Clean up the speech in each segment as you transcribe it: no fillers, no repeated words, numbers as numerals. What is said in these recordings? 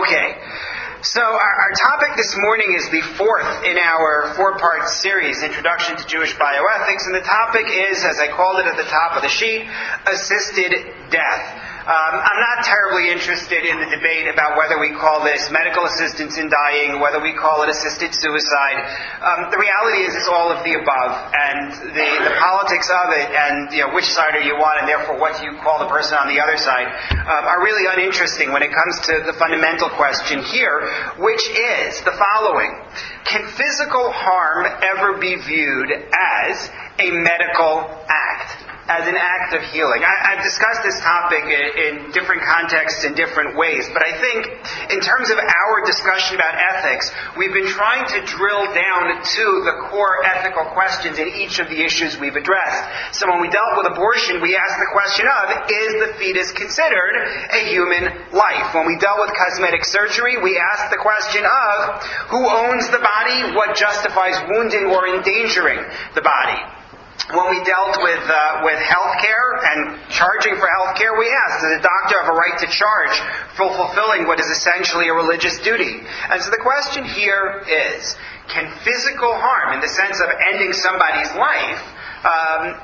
Okay, so our topic this morning is the fourth in our four-part series, Introduction to Jewish Bioethics, and the topic is, as I called it at the top of the sheet, assisted death. I'm not terribly interested in the debate about whether we call this medical assistance in dying, whether we call it assisted suicide. The reality is it's all of the above, and the politics of it, and which side are you on, and therefore what do you call the person on the other side, are really uninteresting when it comes to the fundamental question here, which is the following. Can physical harm ever be viewed as a medical act? As an act of healing. I've discussed this topic in different contexts in different ways, but I think in terms of our discussion about ethics, we've been trying to drill down to the core ethical questions in each of the issues we've addressed. So when we dealt with abortion, we asked the question of, is the fetus considered a human life? When we dealt with cosmetic surgery, we asked the question of, who owns the body? What justifies wounding or endangering the body? When we dealt with healthcare and charging for healthcare, we asked, does a doctor have a right to charge for fulfilling what is essentially a religious duty? And so the question here is, can physical harm, in the sense of ending somebody's life,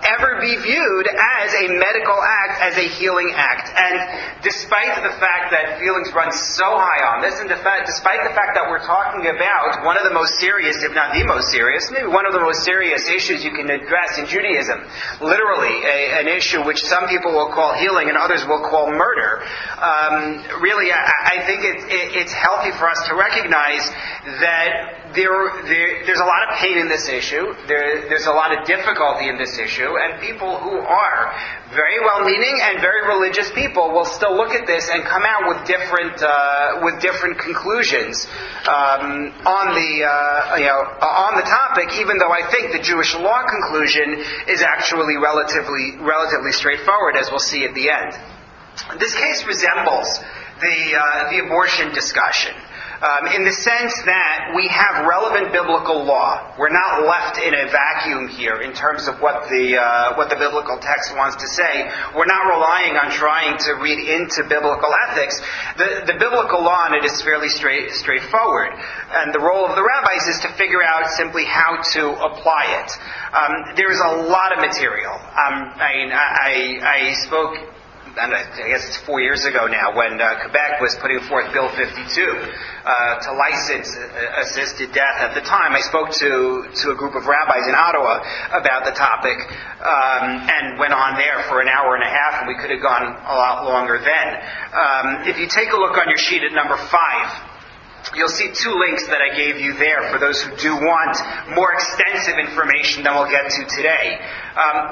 ever be viewed as a medical act, as a healing act? And despite the fact that feelings run so high on this, and despite the fact that we're talking about one of the most serious, if not the most serious, maybe one of the most serious issues you can address in Judaism, literally an issue which some people will call healing and others will call murder, really I think it's healthy for us to recognize that there's a lot of pain in this issue, there's a lot of difficulty in this issue, and people who are very well-meaning and very religious people will still look at this and come out with different conclusions on the topic. Even though I think the Jewish law conclusion is actually relatively straightforward, as we'll see at the end. This case resembles the abortion discussion. In the sense that we have relevant biblical law. We're not left in a vacuum here in terms of what the biblical text wants to say. We're not relying on trying to read into biblical ethics. The biblical law on it is fairly straightforward. And the role of the rabbis is to figure out simply how to apply it. There's a lot of material. I spoke, and I guess it's 4 years ago now, when Quebec was putting forth Bill 52 to license assisted death. At the time, I spoke to a group of rabbis in Ottawa about the topic, and went on there for an hour and a half, and we could have gone a lot longer then. If you take a look on your sheet at number 5, you'll see 2 links that I gave you there for those who do want more extensive information than we'll get to today.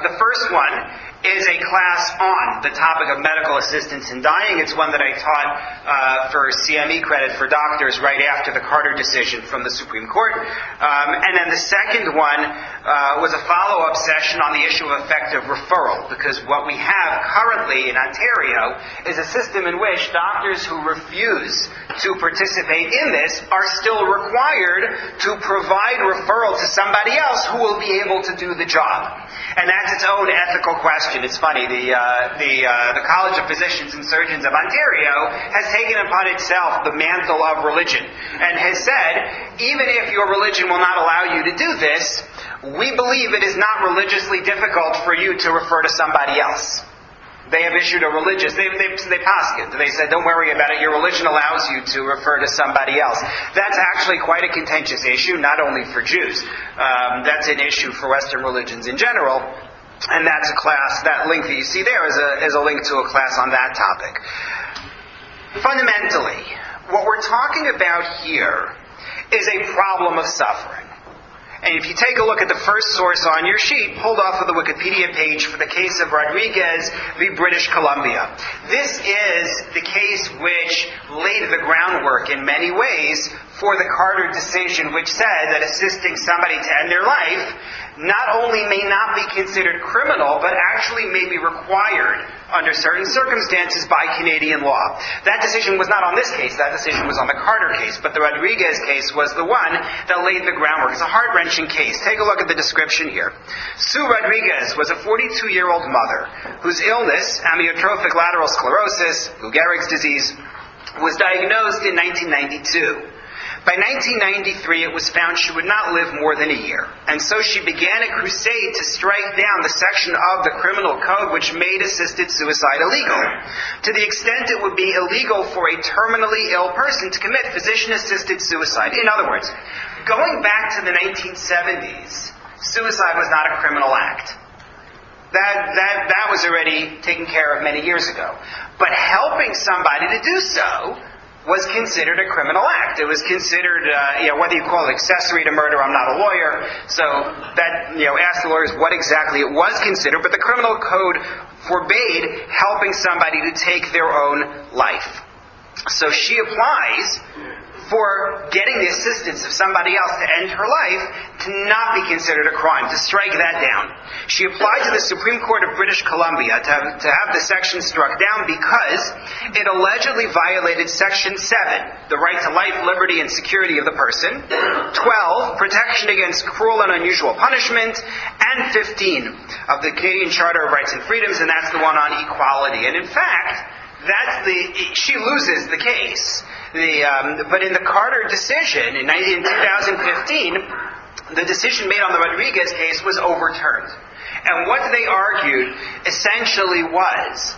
The first one is a class on the topic of medical assistance in dying. It's one that I taught for CME credit for doctors right after the Carter decision from the Supreme Court. And then the second one was a follow-up session on the issue of effective referral, because what we have currently in Ontario is a system in which doctors who refuse to participate in this are still required to provide referral to somebody else who will be able to do the job. And that's its own ethical question. It's funny, the College of Physicians and Surgeons of Ontario has taken upon itself the mantle of religion and has said, even if your religion will not allow you to do this, we believe it is not religiously difficult for you to refer to somebody else. They have issued a religious, they paskin. They said, don't worry about it, your religion allows you to refer to somebody else. That's actually quite a contentious issue, not only for Jews. That's an issue for Western religions in general. And that's a class, that link that you see there is a link to a class on that topic. Fundamentally, what we're talking about here is a problem of suffering. And if you take a look at the first source on your sheet, pulled off of the Wikipedia page for the case of Rodriguez v. British Columbia. This is the case which laid the groundwork in many ways for the Carter decision, which said that assisting somebody to end their life not only may not be considered criminal, but actually may be required under certain circumstances by Canadian law. That decision was not on this case. That decision was on the Carter case. But the Rodriguez case was the one that laid the groundwork. It's a heart-wrenching case. Take a look at the description here. Sue Rodriguez was a 42-year-old mother whose illness, amyotrophic lateral sclerosis, Lou Gehrig's disease, was diagnosed in 1992. By 1993, it was found she would not live more than a year. And so she began a crusade to strike down the section of the criminal code which made assisted suicide illegal, to the extent it would be illegal for a terminally ill person to commit physician-assisted suicide. In other words, going back to the 1970s, suicide was not a criminal act. That was already taken care of many years ago. But helping somebody to do so was considered a criminal act. It was considered, whether you call it accessory to murder, I'm not a lawyer, so that, ask the lawyers what exactly it was considered, but the criminal code forbade helping somebody to take their own life. So she applies for getting the assistance of somebody else to end her life to not be considered a crime, to strike that down. She applied to the Supreme Court of British Columbia to have the section struck down because it allegedly violated Section 7, the right to life, liberty, and security of the person, 12, protection against cruel and unusual punishment, and 15 of the Canadian Charter of Rights and Freedoms, and that's the one on equality. And in fact, she loses the case. But in the Carter decision in 2015, the decision made on the Rodriguez case was overturned. And what they argued essentially was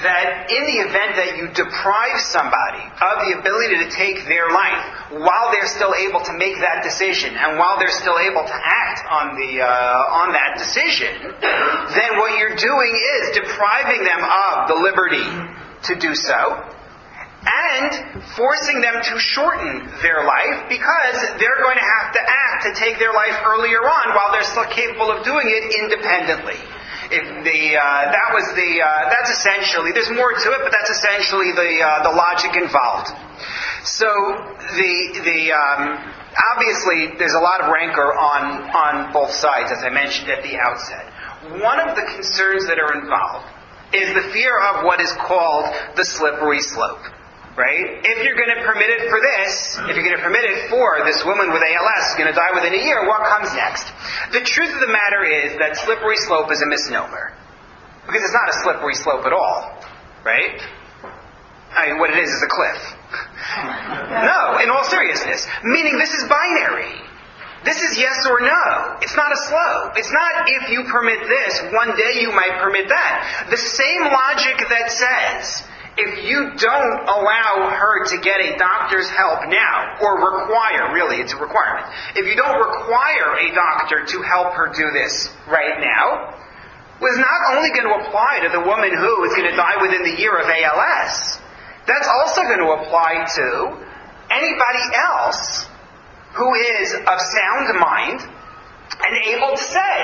that in the event that you deprive somebody of the ability to take their life while they're still able to make that decision and while they're still able to act on that decision, then what you're doing is depriving them of the liberty to do so, and forcing them to shorten their life because they're going to have to act to take their life earlier on while they're still capable of doing it independently. That's essentially, there's more to it, but that's essentially the logic involved. So obviously there's a lot of rancor on both sides, as I mentioned at the outset. One of the concerns that are involved is the fear of what is called the slippery slope. Right? If you're going to permit it for this, if you're going to permit it for this woman with ALS who's going to die within a year, what comes next? The truth of the matter is that slippery slope is a misnomer. Because it's not a slippery slope at all. Right? I mean, what it is a cliff. No, in all seriousness. Meaning this is binary. This is yes or no. It's not a slope. It's not if you permit this, one day you might permit that. The same logic that says, if you don't allow her to get a doctor's help now, or require, really, it's a requirement. If you don't require a doctor to help her do this right now, was not only going to apply to the woman who is going to die within the year of ALS, that's also going to apply to anybody else who is of sound mind and able to say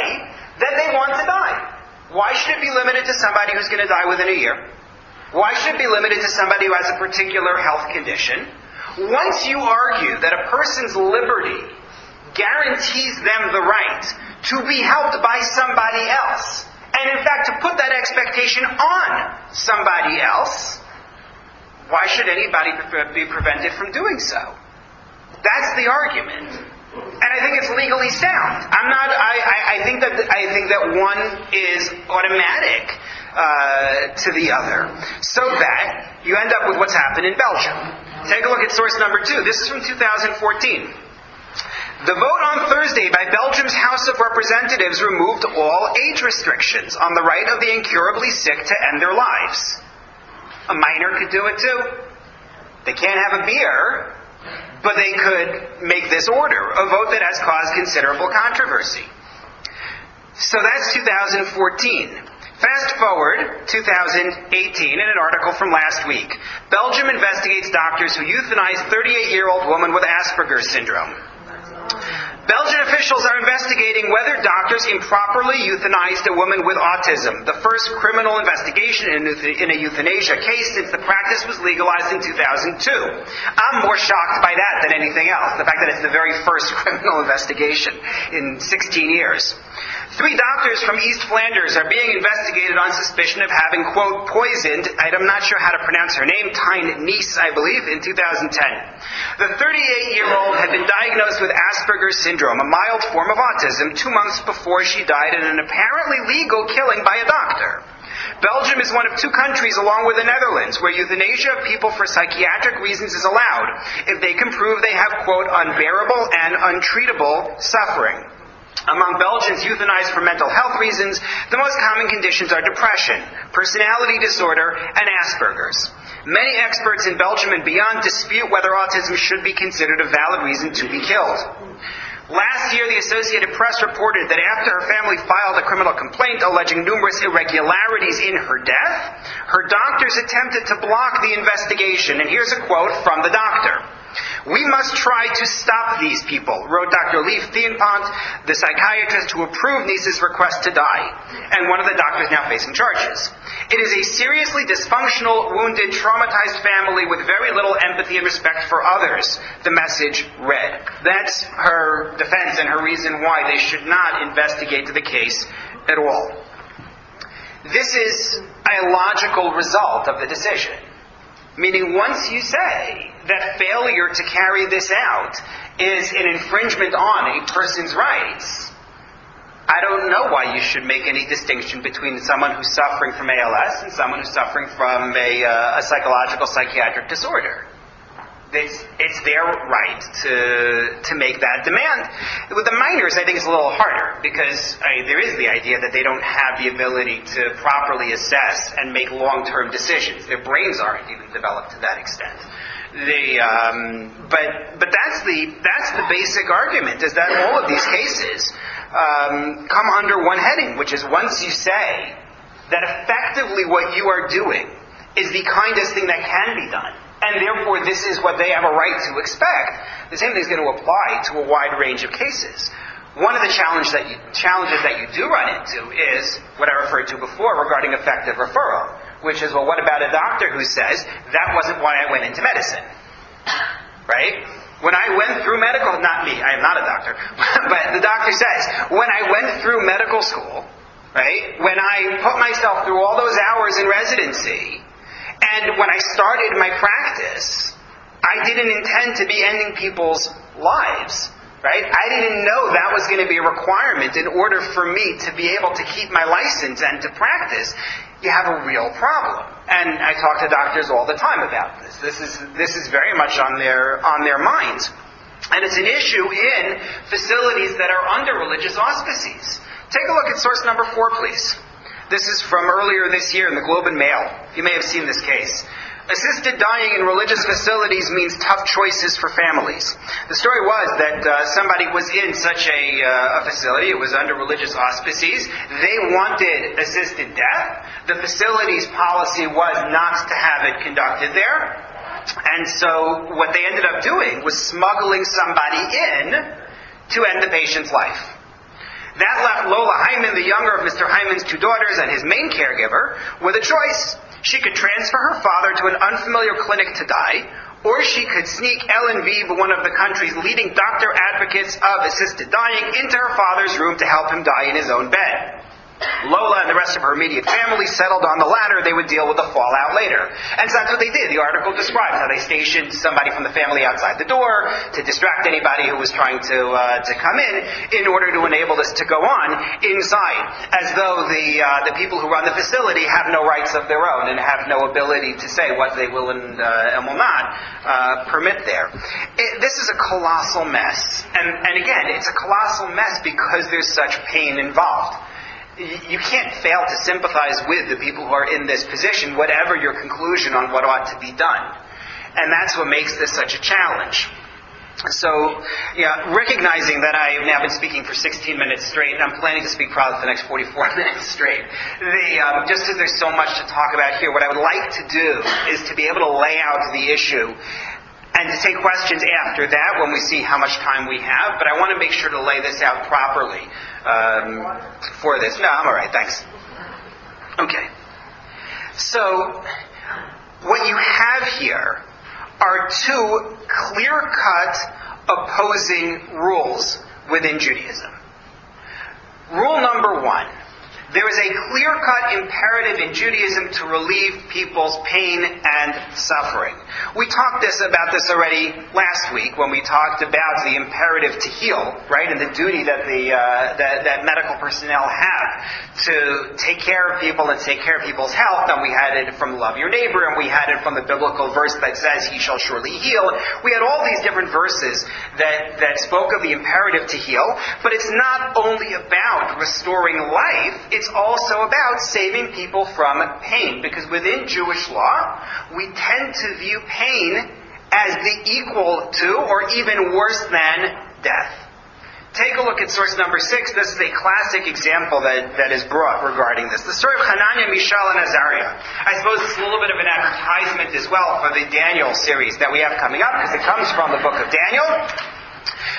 that they want to die. Why should it be limited to somebody who's going to die within a year? Why should it be limited to somebody who has a particular health condition? Once you argue that a person's liberty guarantees them the right to be helped by somebody else, and in fact to put that expectation on somebody else, why should anybody be prevented from doing so? That's the argument. And I think it's legally sound. I think that one is automatic to the other, so that you end up with what's happened in Belgium. Take a look at source number 2. This is from 2014. The vote on Thursday by Belgium's House of Representatives removed all age restrictions on the right of the incurably sick to end their lives. A minor could do it too. They can't have a beer, but they could make this order, a vote that has caused considerable controversy. So that's 2014. Fast forward, 2018, in an article from last week. Belgium investigates doctors who euthanize 38-year-old woman with Asperger's syndrome. Belgian officials are investigating whether doctors improperly euthanized a woman with autism, the first criminal investigation in a euthanasia case since the practice was legalized in 2002. I'm more shocked by that than anything else, the fact that it's the very first criminal investigation in 16 years. 3 doctors from East Flanders are being investigated on suspicion of having, quote, poisoned, I'm not sure how to pronounce her name, Tyne Nice, I believe, in 2010. The 38-year-old had been diagnosed with Asperger's syndrome, a mild form of autism, 2 months before she died in an apparently legal killing by a doctor. Belgium is one of 2 countries, along with the Netherlands, where euthanasia of people for psychiatric reasons is allowed if they can prove they have, quote, unbearable and untreatable suffering. Among Belgians euthanized for mental health reasons, the most common conditions are depression, personality disorder, and Asperger's. Many experts in Belgium and beyond dispute whether autism should be considered a valid reason to be killed. Last year, the Associated Press reported that after her family filed a criminal complaint alleging numerous irregularities in her death, her doctors attempted to block the investigation. And here's a quote from the doctor. "We must try to stop these people," wrote Dr. Lief Thienpont, the psychiatrist who approved Nisa's request to die, and one of the doctors now facing charges. "It is a seriously dysfunctional, wounded, traumatized family with very little empathy and respect for others," the message read. That's her defense and her reason why they should not investigate the case at all. This is a logical result of the decision. Meaning, once you say that failure to carry this out is an infringement on a person's rights, I don't know why you should make any distinction between someone who's suffering from ALS and someone who's suffering from a psychological psychiatric disorder. It's their right to make that demand. With the minors, I think it's a little harder because there is the idea that they don't have the ability to properly assess and make long-term decisions. Their brains aren't even developed to that extent. But that's the basic argument, is that all of these cases come under one heading, which is once you say that effectively what you are doing is the kindest thing that can be done, and therefore this is what they have a right to expect, the same thing is going to apply to a wide range of cases. One of the challenges that you do run into is what I referred to before regarding effective referral, which is, well, what about a doctor who says, that wasn't why I went into medicine? Right? When I went through medical, not me, I am not a doctor, but the doctor says, when I went through medical school, right, when I put myself through all those hours in residency, and when I started my practice, I didn't intend to be ending people's lives. Right? I didn't know that was going to be a requirement in order for me to be able to keep my license and to practice. You have a real problem. And I talk to doctors all the time about this. This is very much on their minds. And it's an issue in facilities that are under religious auspices. Take a look at source number 4, please. This is from earlier this year in the Globe and Mail. You may have seen this case. Assisted dying in religious facilities means tough choices for families. The story was that somebody was in such a facility. It was under religious auspices. They wanted assisted death. The facility's policy was not to have it conducted there. And so what they ended up doing was smuggling somebody in to end the patient's life. That left Lola Hyman, the younger of Mr. Hyman's 2 daughters, and his main caregiver, with a choice. She could transfer her father to an unfamiliar clinic to die, or she could sneak Ellen Wiebe, one of the country's leading doctor advocates of assisted dying, into her father's room to help him die in his own bed. Lola and the rest of her immediate family settled on the latter. They would deal with the fallout later. And so that's what they did. The article describes how they stationed somebody from the family outside the door to distract anybody who was trying to come in order to enable this to go on inside, as though the people who run the facility have no rights of their own and have no ability to say what they will and will not permit there. This is a colossal mess. And again, it's a colossal mess because there's such pain involved. You can't fail to sympathize with the people who are in this position, whatever your conclusion on what ought to be done. And that's what makes this such a challenge. So, recognizing that I have now been speaking for 16 minutes straight, and I'm planning to speak probably for the next 44 minutes straight, just as there's so much to talk about here, what I would like to do is to be able to lay out the issue and to take questions after that when we see how much time we have. But I want to make sure to lay this out properly for this. No, I'm all right, thanks. Okay. So, what you have here are 2 clear-cut opposing rules within Judaism. Rule number 1. There is a clear-cut imperative in Judaism to relieve people's pain and suffering. We talked about this already last week when we talked about the imperative to heal, right, and the duty that that medical personnel have to take care of people and take care of people's health. And we had it from love your neighbor, and we had it from the biblical verse that says, "He shall surely heal." We had all these different verses that spoke of the imperative to heal, but it's not only about restoring life. It's also about saving people from pain, because within Jewish law, we tend to view pain as the equal to, or even worse than, death. Take a look at source number 6. This is a classic example that is brought regarding this. The story of Hananiah, Mishael, and Azariah. I suppose it's a little bit of an advertisement as well for the Daniel series that we have coming up, because it comes from the book of Daniel.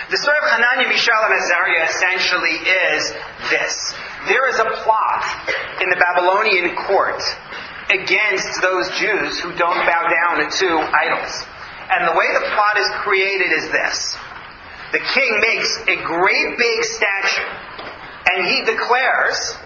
The story of Hananiah, Mishael, and Azariah essentially is this. There is a plot in the Babylonian court against those Jews who don't bow down to idols. And the way the plot is created is this. The king makes a great big statue, and he declares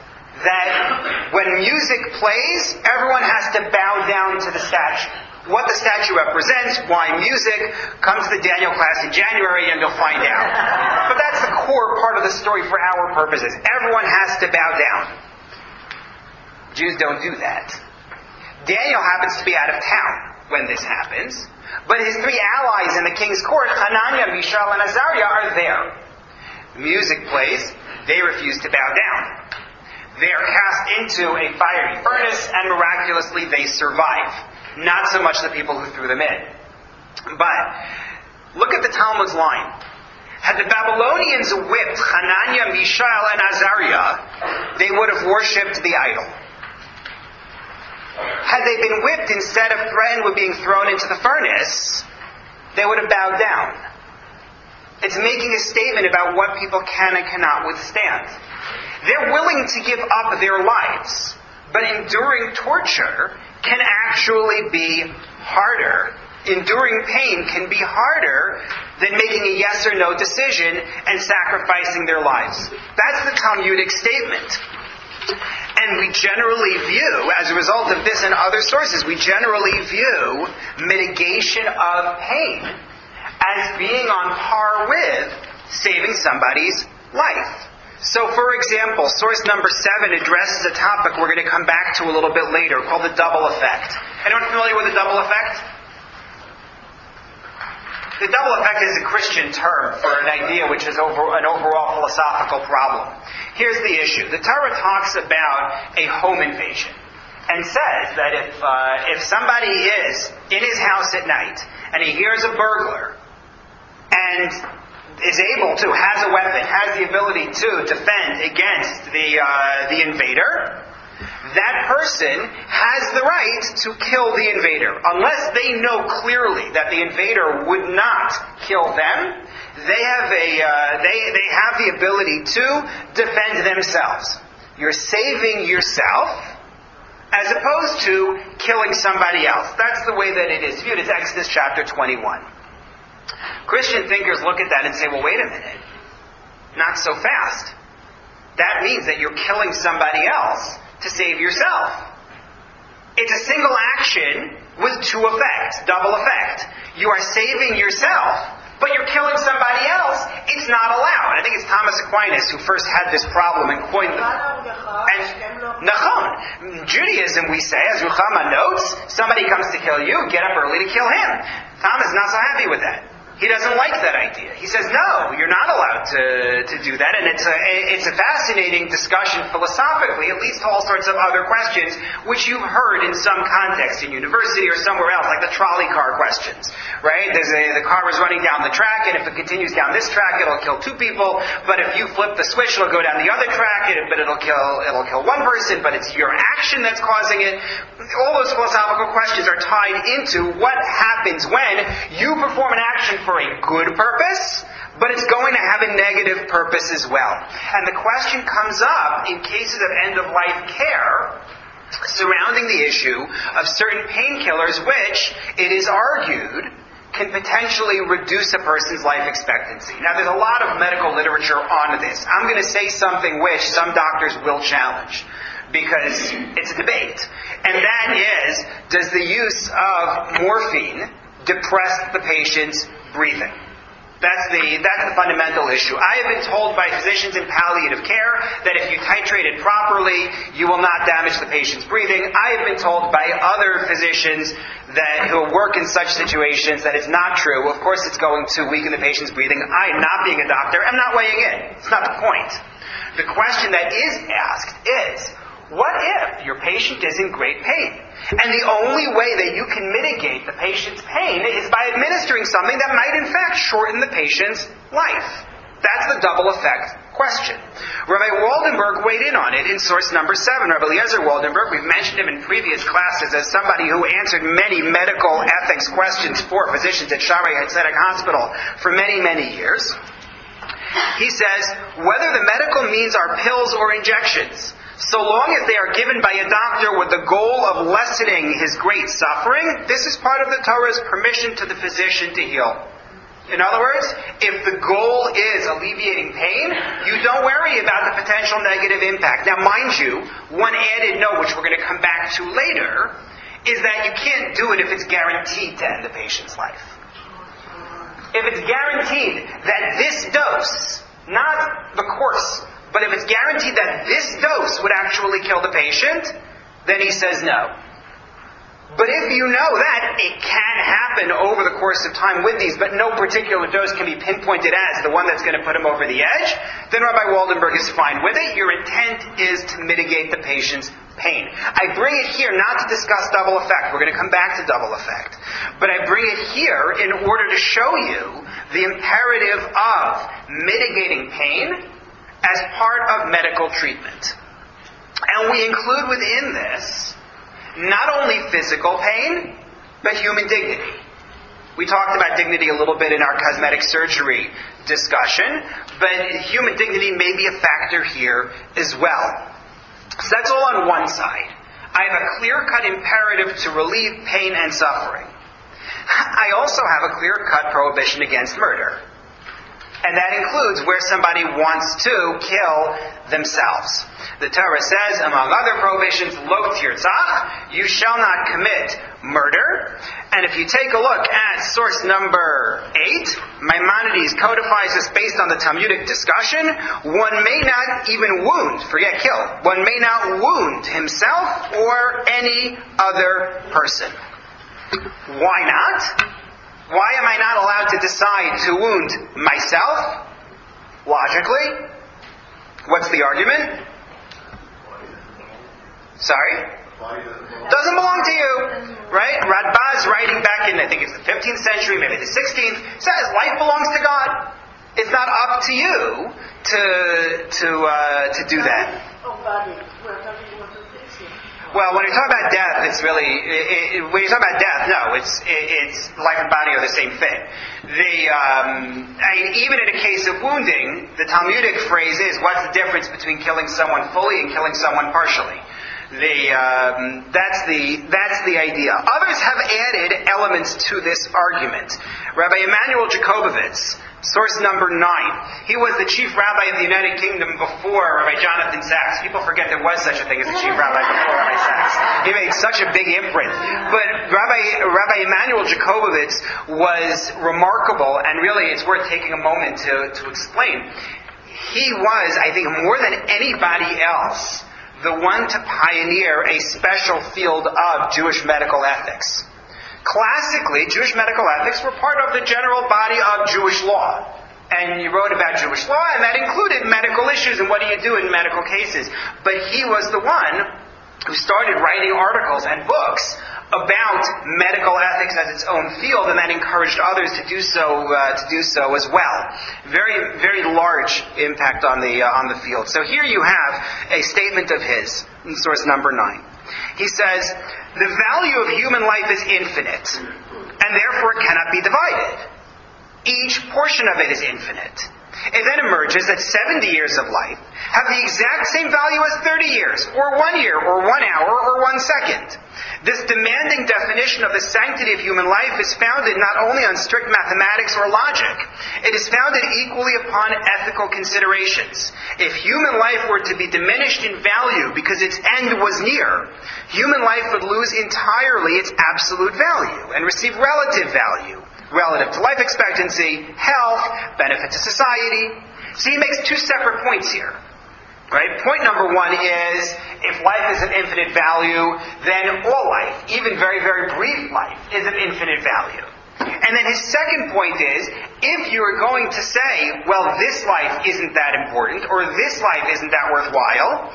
that when music plays, everyone has to bow down to the statue. What the statue represents, why music, come to the Daniel class in January and you'll find out. But that's the core part of the story for our purposes. Everyone has to bow down. Jews don't do that. Daniel happens to be out of town when this happens, but his 3 allies in the king's court, Hananiah, Mishael, and Azariah, are there. Music plays, they refuse to bow down. They are cast into a fiery furnace, and miraculously they survive. Not so much the people who threw them in. But look at the Talmud's line. Had the Babylonians whipped Hananiah, Mishael, and Azariah, they would have worshipped the idol. Had they been whipped instead of threatened with being thrown into the furnace, they would have bowed down. It's making a statement about what people can and cannot withstand. They're willing to give up their lives, but enduring torture can actually be harder. Enduring pain can be harder than making a yes or no decision and sacrificing their lives. That's the Talmudic statement. And we generally view, as a result of this and other sources, we generally view mitigation of pain as being on par with saving somebody's life. So, for example, source number 7 addresses a topic we're going to come back to a little bit later, called the double effect. Anyone familiar with the double effect? The double effect is a Christian term for an idea which is an overall philosophical problem. Here's the issue. The Torah talks about a home invasion and says that if somebody is in his house at night and he hears a burglar and is able to, has a weapon, has the ability to defend against the invader, that person has the right to kill the invader. Unless they know clearly that the invader would not kill them, they have the ability to defend themselves. You're saving yourself as opposed to killing somebody else. That's the way that it is viewed. It's Exodus chapter 21. Christian thinkers look at that and say, well, wait a minute. Not so fast. That means that you're killing somebody else to save yourself. It's a single action with 2 effects, double effect. You are saving yourself, but you're killing somebody else. It's not allowed. I think it's Thomas Aquinas who first had this problem and coined the... Nachon. Judaism, we say, as Ruchama notes, somebody comes to kill you, get up early to kill him. Thomas is not so happy with that. He doesn't like that idea. He says, no, you're not allowed to do that. And it's a fascinating discussion philosophically. It leads to all sorts of other questions, which you've heard in some context in university or somewhere else, like the trolley car questions, right? The car is running down the track, and if it continues down this track, it'll kill 2 people. But if you flip the switch, it'll go down the other track, but it'll kill 1 person, but it's your action that's causing it. All those philosophical questions are tied into what happens when you perform an action for a good purpose, but it's going to have a negative purpose as well. And the question comes up in cases of end-of-life care surrounding the issue of certain painkillers which, it is argued, can potentially reduce a person's life expectancy. Now, there's a lot of medical literature on this. I'm going to say something which some doctors will challenge, because it's a debate. And that is, does the use of morphine depress the patient's breathing? That's the fundamental issue. I have been told by physicians in palliative care that if you titrate it properly, you will not damage the patient's breathing. I have been told by other physicians who work in such situations that it's not true. Of course, it's going to weaken the patient's breathing. I, not being a doctor, am not weighing in. It's not the point. The question that is asked is, what if your patient is in great pain? And the only way that you can mitigate the patient's pain is by administering something that might in fact shorten the patient's life. That's the double effect question. Rabbi Waldenberg weighed in on it in source number 7. Rabbi Eliezer Waldenberg, we've mentioned him in previous classes as somebody who answered many medical ethics questions for physicians at Shaarei HaTzedek Hospital for many, many years. He says, whether the medical means are pills or injections, so long as they are given by a doctor with the goal of lessening his great suffering, this is part of the Torah's permission to the physician to heal. In other words, if the goal is alleviating pain, you don't worry about the potential negative impact. Now, mind you, one added note, which we're going to come back to later, is that you can't do it if it's guaranteed to end the patient's life. If it's guaranteed that this dose, not the course, but if it's guaranteed that this dose would actually kill the patient, then he says no. But if you know that it can happen over the course of time with these, but no particular dose can be pinpointed as the one that's going to put him over the edge, then Rabbi Waldenberg is fine with it. Your intent is to mitigate the patient's pain. I bring it here not to discuss double effect. We're going to come back to double effect. But I bring it here in order to show you the imperative of mitigating pain as part of medical treatment. And we include within this not only physical pain, but human dignity. We talked about dignity a little bit in our cosmetic surgery discussion, but human dignity may be a factor here as well. So that's all on one side. I have a clear-cut imperative to relieve pain and suffering. I also have a clear-cut prohibition against murder. And that includes where somebody wants to kill themselves. The Torah says, among other prohibitions, lo tirzach, you shall not commit murder. And if you take a look at source number 8, Maimonides codifies this based on the Talmudic discussion. One may not even wound, forget kill, one may not wound himself or any other person. Why not? Why am I not allowed to decide to wound myself? Logically. What's the argument? Sorry? Doesn't belong to you. Right? Radbaz writing back in, I think it's the 15th century, maybe the 16th, says life belongs to God. It's not up to you to do that. Well, when you talk about death, it's really when you talk about death, no, it's life and body are the same thing. Even in a case of wounding, the Talmudic phrase is, "What's the difference between killing someone fully and killing someone partially?" That's the idea. Others have added elements to this argument. Rabbi Emanuel Jacobovitz, source number 9. He was the chief rabbi of the United Kingdom before Rabbi Jonathan Sacks. People forget there was such a thing as a chief rabbi before Rabbi Sacks. He made such a big imprint. But Rabbi Emanuel Jacobovitz was remarkable, and really it's worth taking a moment to explain. He was, I think, more than anybody else, the one to pioneer a special field of Jewish medical ethics. Classically, Jewish medical ethics were part of the general body of Jewish law. And you wrote about Jewish law, and that included medical issues and what do you do in medical cases. But he was the one who started writing articles and books about medical ethics as its own field, and that encouraged others to do so as well. Very, very large impact on the field. So here you have a statement of his in source number 9. He says, "The value of human life is infinite, and therefore cannot be divided. Each portion of it is infinite. It then emerges that 70 years of life have the exact same value as 30 years, or 1 year, or 1 hour, or 1 second. This demanding definition of the sanctity of human life is founded not only on strict mathematics or logic, it is founded equally upon ethical considerations. If human life were to be diminished in value because its end was near, human life would lose entirely its absolute value and receive relative value, relative to life expectancy, health, benefit to society. So he makes 2 separate points here. Right? Point number 1 is, if life is of infinite value, then all life, even very, very brief life, is of infinite value. And then his second point is, if you are going to say, well, this life isn't that important, or this life isn't that worthwhile,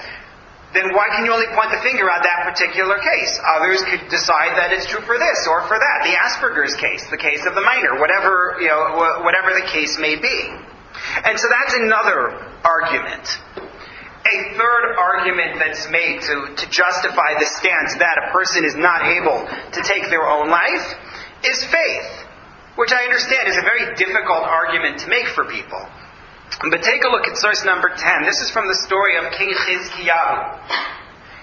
then why can you only point the finger at that particular case? Others could decide that it's true for this or for that. The Asperger's case, the case of the minor, whatever the case may be. And so that's another argument. A third argument that's made to justify the stance that a person is not able to take their own life is faith, which I understand is a very difficult argument to make for people. But take a look at source number 10. This is from the story of King Chizkiyahu.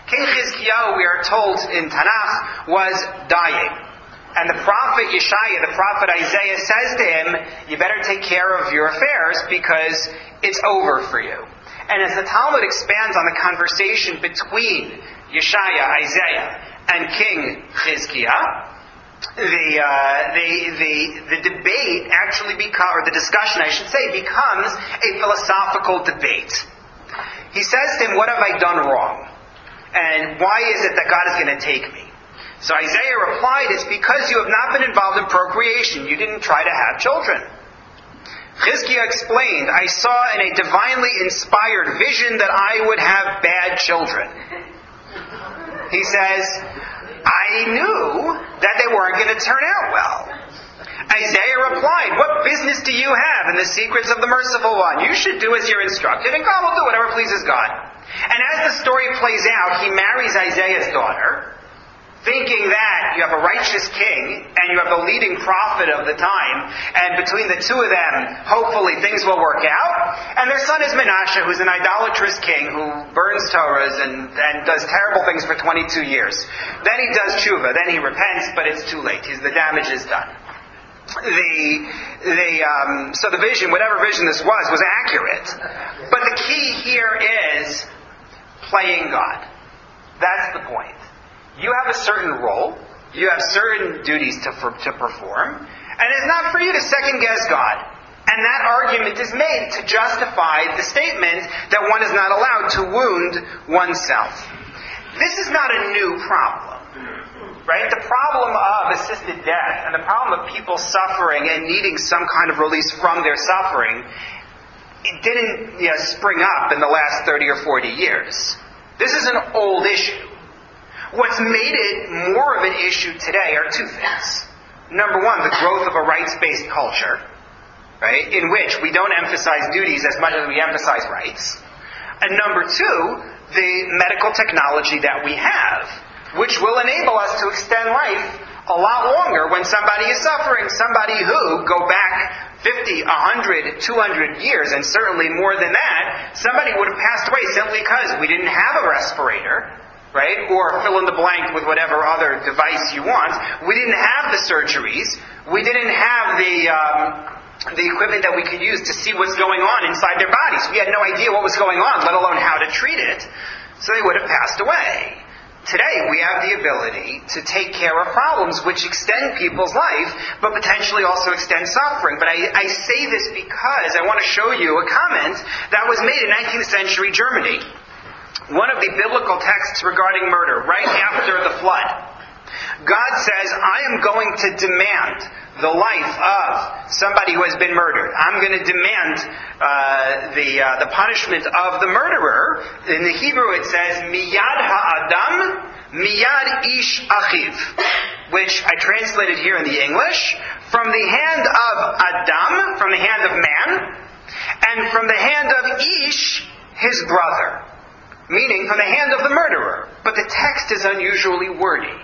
King Chizkiyahu, we are told in Tanakh, was dying. And the prophet Yeshaya, the prophet Isaiah, says to him, you better take care of your affairs because it's over for you. And as the Talmud expands on the conversation between Yeshaya, Isaiah, and King Chizkiah, the debate actually becomes, or the discussion I should say, becomes a philosophical debate. He says to him, what have I done wrong? And why is it that God is going to take me? So Isaiah replied, it's because you have not been involved in procreation. You didn't try to have children. Chizkiah explained, I saw in a divinely inspired vision that I would have bad children. He says, I knew that they weren't going to turn out well. Isaiah replied, what business do you have in the secrets of the merciful one? You should do as you're instructed, and God will do whatever pleases God. And as the story plays out, he marries Isaiah's daughter, thinking that you have a righteous king and you have the leading prophet of the time, and between the two of them, hopefully things will work out. And their son is Menashe, who's an idolatrous king who burns Torahs and does terrible things for 22 years. Then he does tshuva, then he repents, but it's too late. The damage is done. So the vision, whatever vision this was accurate. But the key here is playing God. That's the point. You have a certain role, you have certain duties to perform, and it's not for you to second guess God. And that argument is made to justify the statement that one is not allowed to wound oneself. This is not a new problem, right? The problem of assisted death and the problem of people suffering and needing some kind of release from their suffering, it didn't spring up in the last 30 or 40 years. This is an old issue. What's made it more of an issue today are 2 things. Number 1, the growth of a rights-based culture, right, in which we don't emphasize duties as much as we emphasize rights. And number 2, the medical technology that we have, which will enable us to extend life a lot longer when somebody is suffering. Somebody who, go back 50, 100, 200 years, and certainly more than that, somebody would have passed away simply because we didn't have a respirator, right? Or fill in the blank with whatever other device you want. We didn't have the surgeries. We didn't have the equipment that we could use to see what's going on inside their bodies. We had no idea what was going on, let alone how to treat it. So they would have passed away. Today, we have the ability to take care of problems which extend people's life, but potentially also extend suffering. But I say this because I want to show you a comment that was made in 19th century Germany. One of the biblical texts regarding murder, right after the flood. God says, I am going to demand the life of somebody who has been murdered. I'm going to demand the punishment of the murderer. In the Hebrew it says, miyad ha'adam, miyad ish achiv, which I translated here in the English, from the hand of Adam, from the hand of man, and from the hand of Ish, his brother. Meaning from the hand of the murderer. But the text is unusually wordy.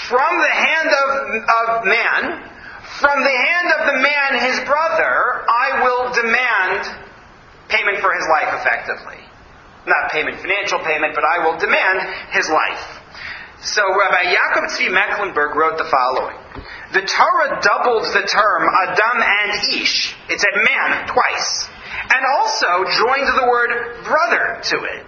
From the hand of man, From the hand of the man, his brother, I will demand payment for his life, effectively. Not payment, financial payment, but I will demand his life. So Rabbi Yaakov Tzvi Mecklenburg wrote the following. The Torah doubled the term Adam and Ish. It said man twice. And also joined the word brother to it.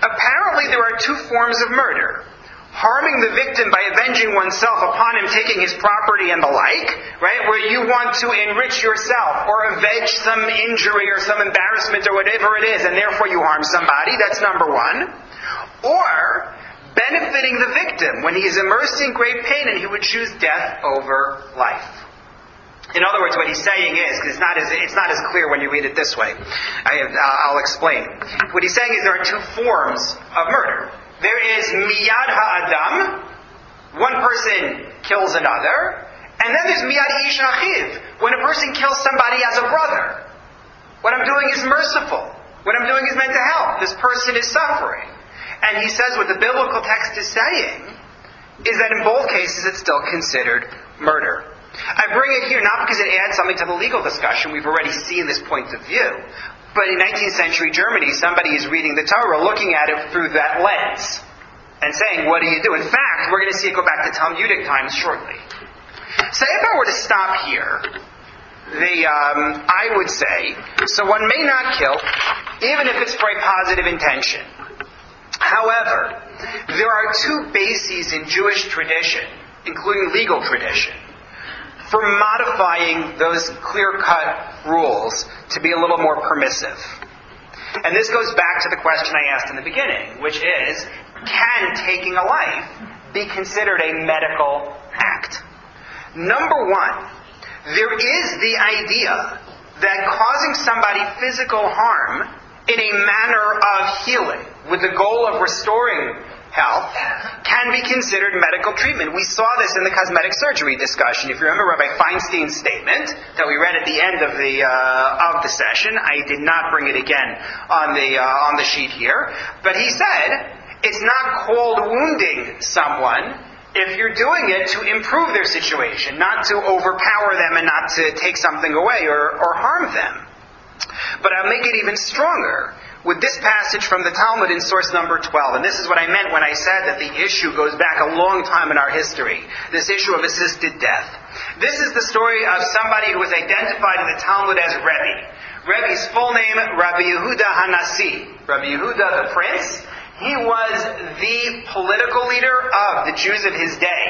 Apparently there are two forms of murder. Harming the victim by avenging oneself upon him taking his property and the like, right? Where you want to enrich yourself or avenge some injury or some embarrassment or whatever it is, and therefore you harm somebody. That's number one. Or benefiting the victim when he is immersed in great pain and he would choose death over life. In other words, what he's saying is, because it's not as clear when you read it this way. I'll explain. What he's saying is there are two forms of murder. There is miyad ha'adam, one person kills another, and then there's miyad ish achiv, when a person kills somebody as a brother. What I'm doing is merciful. What I'm doing is meant to help. This person is suffering. And he says what the biblical text is saying is that in both cases it's still considered murder. I bring it here not because it adds something to the legal discussion. We've already seen this point of view. But in 19th century Germany, somebody is reading the Torah, looking at it through that lens, and saying, what do you do? In fact, we're going to see it go back to Talmudic times shortly. So if I were to stop here, I would say, so one may not kill, even if it's for a positive intention. However, there are two bases in Jewish tradition, including legal tradition, for modifying those clear-cut rules to be a little more permissive. And this goes back to the question I asked in the beginning, which is, can taking a life be considered a medical act? Number one, there is the idea that causing somebody physical harm in a manner of healing, with the goal of restoring health, can be considered medical treatment. We saw this in the cosmetic surgery discussion. If you remember Rabbi Feinstein's statement that we read at the end of the session, I did not bring it again on the sheet here, but he said it's not called wounding someone if you're doing it to improve their situation, not to overpower them and not to take something away or harm them. But I'll make it even stronger with this passage from the Talmud in source number 12. And this is what I meant when I said that the issue goes back a long time in our history. This issue of assisted death. This is the story of somebody who was identified in the Talmud as Rebbe. Rebbe's full name, Rabbi Yehuda Hanasi. Rabbi Yehuda the Prince. He was the political leader of the Jews of his day,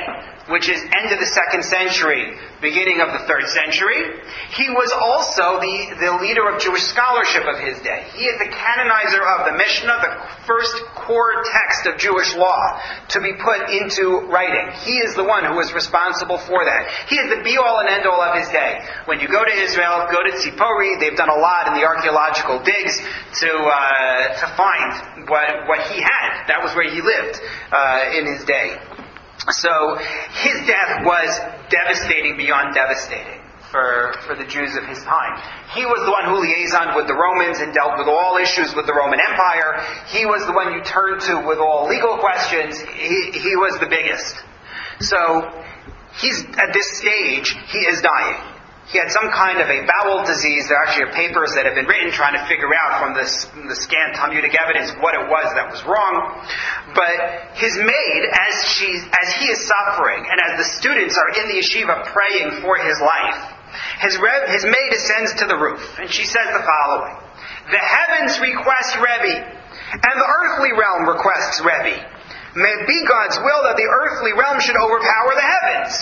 which is end of the 2nd century, beginning of the 3rd century. He was also the leader of Jewish scholarship of his day. He is the canonizer of the Mishnah, the first core text of Jewish law to be put into writing. He is the one who was responsible for that. He is the be-all and end-all of his day. When you go to Israel, go to Tzipori, they've done a lot in the archaeological digs to find what he had. That was where he lived in his day. So his death was devastating beyond devastating for the Jews of his time. He was the one who liaisoned with the Romans and dealt with all issues with the Roman Empire. He was the one you turned to with all legal questions. He was the biggest. So he's at this stage, he is dying. He had some kind of a bowel disease. There actually are papers that have been written trying to figure out from the scant Talmudic evidence what it was that was wrong. But his maid, as he is suffering, and as the students are in the yeshiva praying for his life, his maid ascends to the roof, and she says the following: "The heavens request Rebbe, and the earthly realm requests Rebbe. May it be God's will that the earthly realm should overpower the heavens.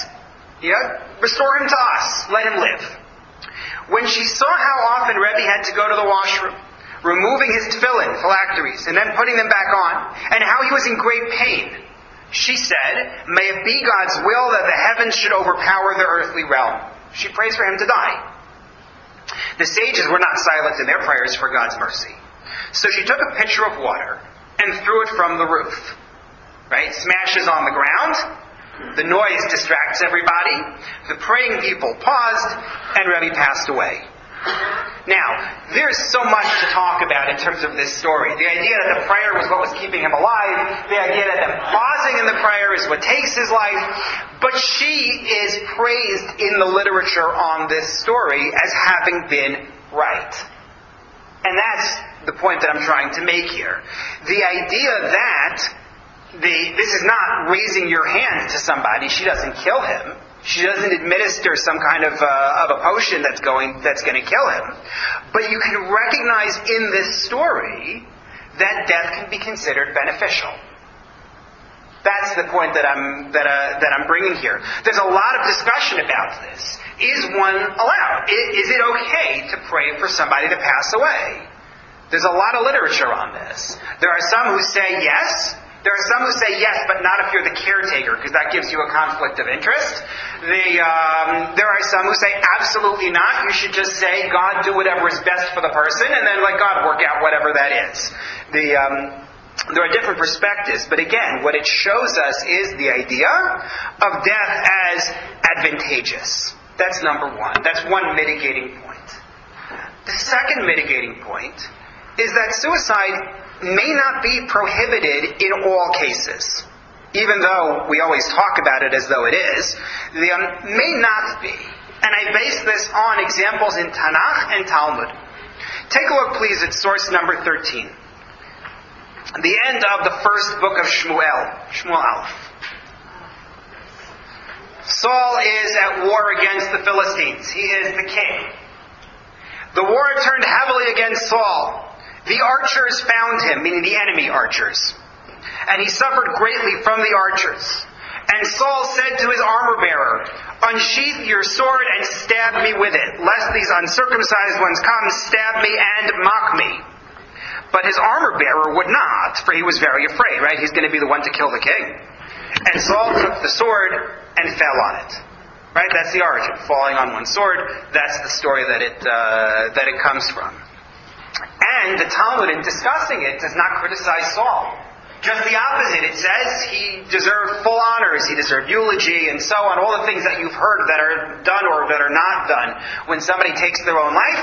Restore him to us. Let him live." When she saw how often Rebbe had to go to the washroom, removing his tefillin, phylacteries, and then putting them back on, and how he was in great pain, she said, "May it be God's will that the heavens should overpower the earthly realm." She prays for him to die. The sages were not silent in their prayers for God's mercy. So she took a pitcher of water and threw it from the roof. Right? Smashes on the ground. The noise distracts everybody. The praying people paused, and Rebbe passed away. Now, there's so much to talk about in terms of this story. The idea that the prayer was what was keeping him alive, the idea that them pausing in the prayer is what takes his life, but she is praised in the literature on this story as having been right. And that's the point that I'm trying to make here. The idea that this is not raising your hand to somebody. She doesn't kill him. She doesn't administer some kind of a potion that's going to kill him. But you can recognize in this story that death can be considered beneficial. That's the point that I'm bringing here. There's a lot of discussion about this. Is one allowed? Is it okay to pray for somebody to pass away? There's a lot of literature on this. There are some who say yes. There are some who say yes, but not if you're the caretaker, because that gives you a conflict of interest. There are some who say absolutely not. You should just say, God, do whatever is best for the person, and then let God work out whatever that is. There are different perspectives, but again, what it shows us is the idea of death as advantageous. That's number one. That's one mitigating point. The second mitigating point is that suicide may not be prohibited in all cases. Even though we always talk about it as though it is, may not be. And I base this on examples in Tanakh and Talmud. Take a look, please, at source number 13. The end of the first book of Shmuel Aleph. Saul is at war against the Philistines. He is the king. The war turned heavily against Saul. The archers found him, meaning the enemy archers. And he suffered greatly from the archers. And Saul said to his armor-bearer, "Unsheath your sword and stab me with it, lest these uncircumcised ones come, stab me and mock me." But his armor-bearer would not, for he was very afraid, right? He's going to be the one to kill the king. And Saul took the sword and fell on it. Right? That's the origin. Falling on one sword, that's the story that it comes from. And the Talmud, in discussing it, does not criticize Saul. Just the opposite. It says he deserved full honors, he deserved eulogy, and so on. All the things that you've heard that are done or that are not done when somebody takes their own life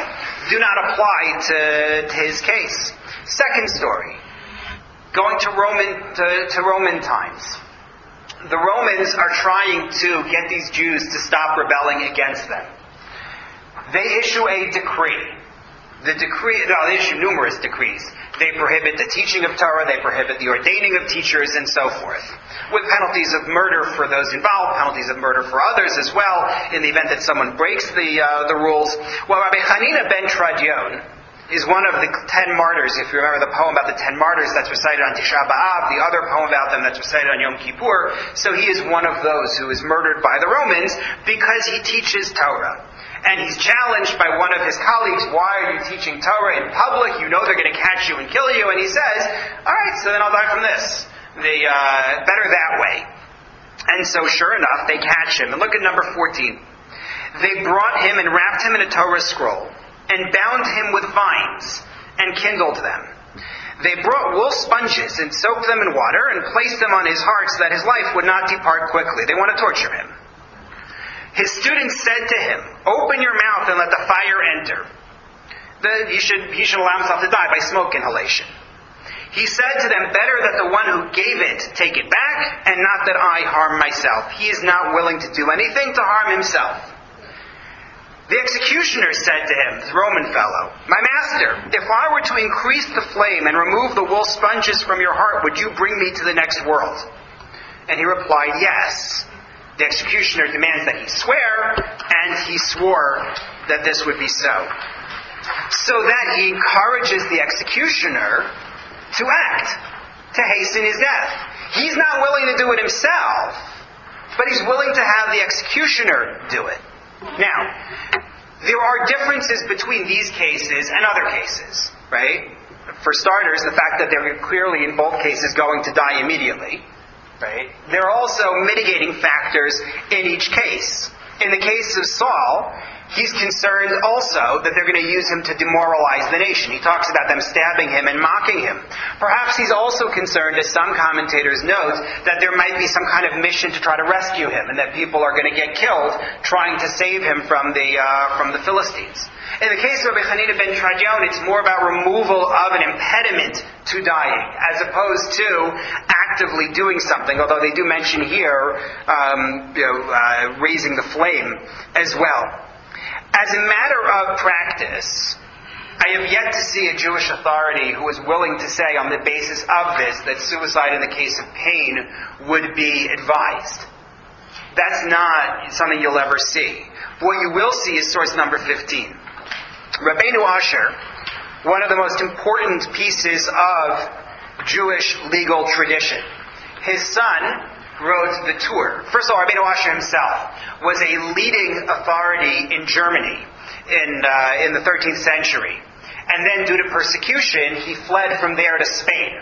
do not apply to his case. Second story. Going to Roman times. The Romans are trying to get these Jews to stop rebelling against them. They issue a decree. They issue numerous decrees. They prohibit the teaching of Torah, they prohibit the ordaining of teachers, and so forth. With penalties of murder for those involved, penalties of murder for others as well, in the event that someone breaks the rules. Well, Rabbi Hanina ben Tradion is one of the 10 martyrs, if you remember the poem about the 10 martyrs that's recited on Tisha B'Av, the other poem about them that's recited on Yom Kippur. So he is one of those who is murdered by the Romans because he teaches Torah. And he's challenged by one of his colleagues, "Why are you teaching Torah in public? You know they're going to catch you and kill you." And he says, "All right, so then I'll die from this. Better that way." And so sure enough, they catch him. And look at number 14. They brought him and wrapped him in a Torah scroll and bound him with vines and kindled them. They brought wool sponges and soaked them in water and placed them on his heart so that his life would not depart quickly. They want to torture him. His students said to him, "Open your mouth and let the fire enter." He should allow himself to die by smoke inhalation. He said to them, "Better that the one who gave it take it back, and not that I harm myself." He is not willing to do anything to harm himself. The executioner said to him, the Roman fellow, "My master, if I were to increase the flame and remove the wool sponges from your heart, would you bring me to the next world?" And he replied, "Yes." The executioner demands that he swear, and he swore that this would be so. So that he encourages the executioner to act, to hasten his death. He's not willing to do it himself, but he's willing to have the executioner do it. Now, there are differences between these cases and other cases, right? For starters, the fact that they're clearly in both cases going to die immediately. Right? There are also mitigating factors in each case. In the case of Saul, He's concerned also that they're going to use him to demoralize the nation. He talks about them stabbing him and mocking him. Perhaps he's also concerned, as some commentators note, that there might be some kind of mission to try to rescue him, and that people are going to get killed trying to save him from the Philistines. In the case of Rabbi Hanina ben Trajan, it's more about removal of an impediment to dying, as opposed to actively doing something, although they do mention here raising the flame as well. As a matter of practice, I have yet to see a Jewish authority who is willing to say on the basis of this that suicide in the case of pain would be advised. That's not something you'll ever see. What you will see is source number 15. Rabbeinu Asher, one of the most important pieces of Jewish legal tradition. His son wrote the Tur. First of all, Rabbeinu Asher himself was a leading authority in Germany in the 13th century. And then due to persecution, he fled from there to Spain.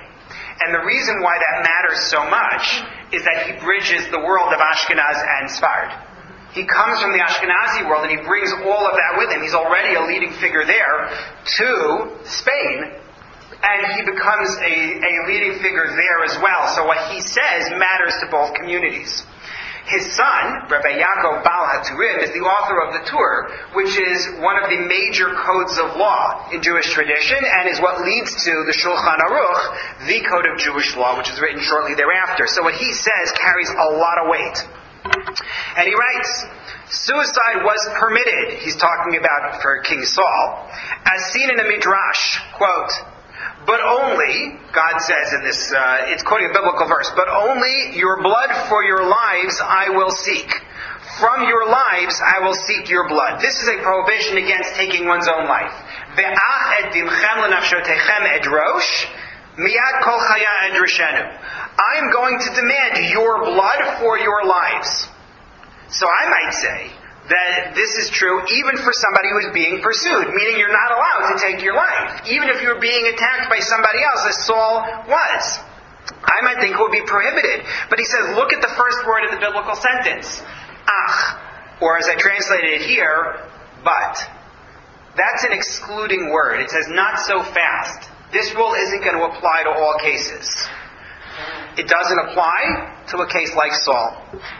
And the reason why that matters so much is that he bridges the world of Ashkenaz and Sfard. He comes from the Ashkenazi world and he brings all of that with him. He's already a leading figure there to Spain, and he becomes a leading figure there as well. So what he says matters to both communities. His son, Rabbi Yaakov Baal HaTurim, is the author of the Tur, which is one of the major codes of law in Jewish tradition, and is what leads to the Shulchan Aruch, the code of Jewish law, which is written shortly thereafter. So what he says carries a lot of weight. And he writes, suicide was permitted, he's talking about for King Saul, as seen in a midrash, quote, but only, God says in this, it's quoting a biblical verse, but only your blood for your lives I will seek. From your lives I will seek your blood. This is a prohibition against taking one's own life. Ve'ach et dimchem lenafshotechem edrosh, miyad kol chaya edroshenu. I am going to demand your blood for your lives. So I might say that this is true even for somebody who is being pursued, meaning you're not allowed to take your life, even if you're being attacked by somebody else, as Saul was. I might think it would be prohibited. But he says, look at the first word in the biblical sentence, ach, or as I translated it here, but. That's an excluding word. It says not so fast. This rule isn't going to apply to all cases. It doesn't apply to a case like Saul.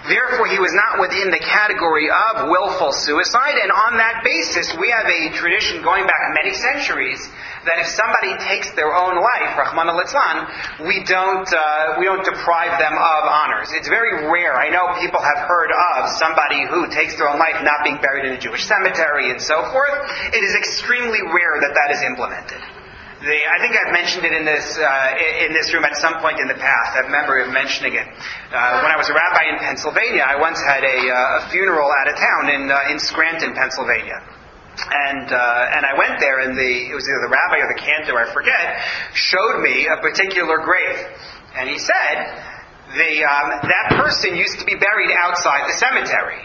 Therefore, he was not within the category of willful suicide, and on that basis, we have a tradition going back many centuries that if somebody takes their own life, Rahman al-Litzlan, we don't deprive them of honors. It's very rare. I know people have heard of somebody who takes their own life not being buried in a Jewish cemetery and so forth. It is extremely rare that is implemented. I think I've mentioned it in this room at some point in the past. I have memory of mentioning it. When I was a rabbi in Pennsylvania, I once had a funeral out of town in Scranton, Pennsylvania. And I went there, and it was either the rabbi or the cantor, I forget, showed me a particular grave. And he said, that person used to be buried outside the cemetery.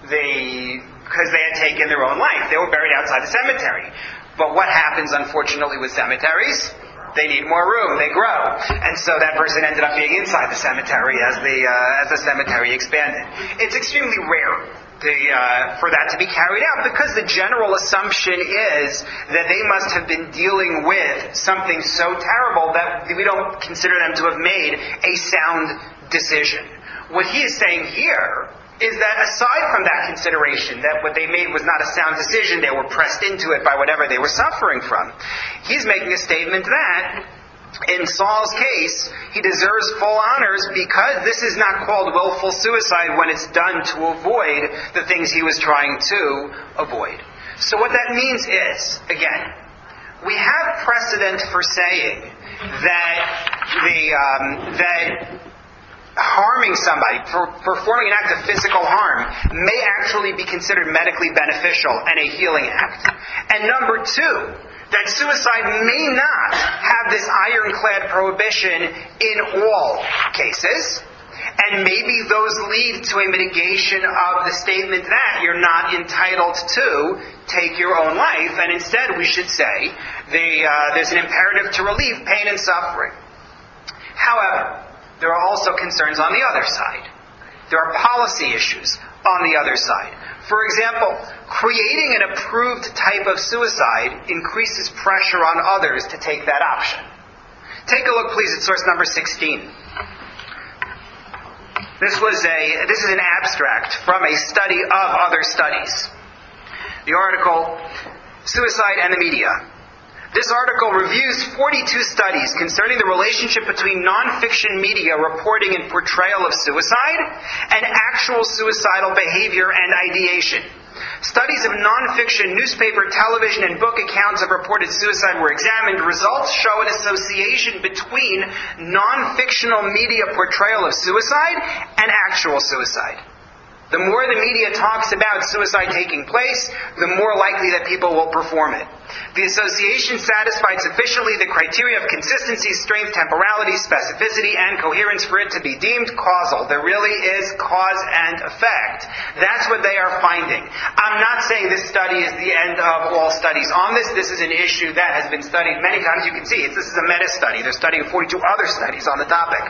Because they had taken their own life. They were buried outside the cemetery. But what happens, unfortunately, with cemeteries? They need more room. They grow. And so that person ended up being inside the cemetery as the cemetery expanded. It's extremely rare for that to be carried out, because the general assumption is that they must have been dealing with something so terrible that we don't consider them to have made a sound decision. What he is saying here is that aside from that consideration, that what they made was not a sound decision, they were pressed into it by whatever they were suffering from, he's making a statement that, in Saul's case, he deserves full honors because this is not called willful suicide when it's done to avoid the things he was trying to avoid. So what that means is, again, we have precedent for saying that harming somebody, performing an act of physical harm, may actually be considered medically beneficial and a healing act. And number two, that suicide may not have this ironclad prohibition in all cases, and maybe those lead to a mitigation of the statement that you're not entitled to take your own life, and instead we should say there's an imperative to relieve pain and suffering. However, there are also concerns on the other side. There are policy issues. on the other side. For example, creating an approved type of suicide increases pressure on others to take that option. Take a look, please, at source number 16. This is an abstract from a study of other studies. The article, Suicide and the Media. This article reviews 42 studies concerning the relationship between nonfiction media reporting and portrayal of suicide and actual suicidal behavior and ideation. Studies of nonfiction, newspaper, television, and book accounts of reported suicide were examined. Results show an association between nonfictional media portrayal of suicide and actual suicide. The more the media talks about suicide taking place, the more likely that people will perform it. The association satisfied sufficiently the criteria of consistency, strength, temporality, specificity, and coherence for it to be deemed causal. There really is cause and effect. That's what they are finding. I'm not saying this study is the end of all studies on this. This is an issue that has been studied many times. You can see this is a meta-study. They're studying 42 other studies on the topic.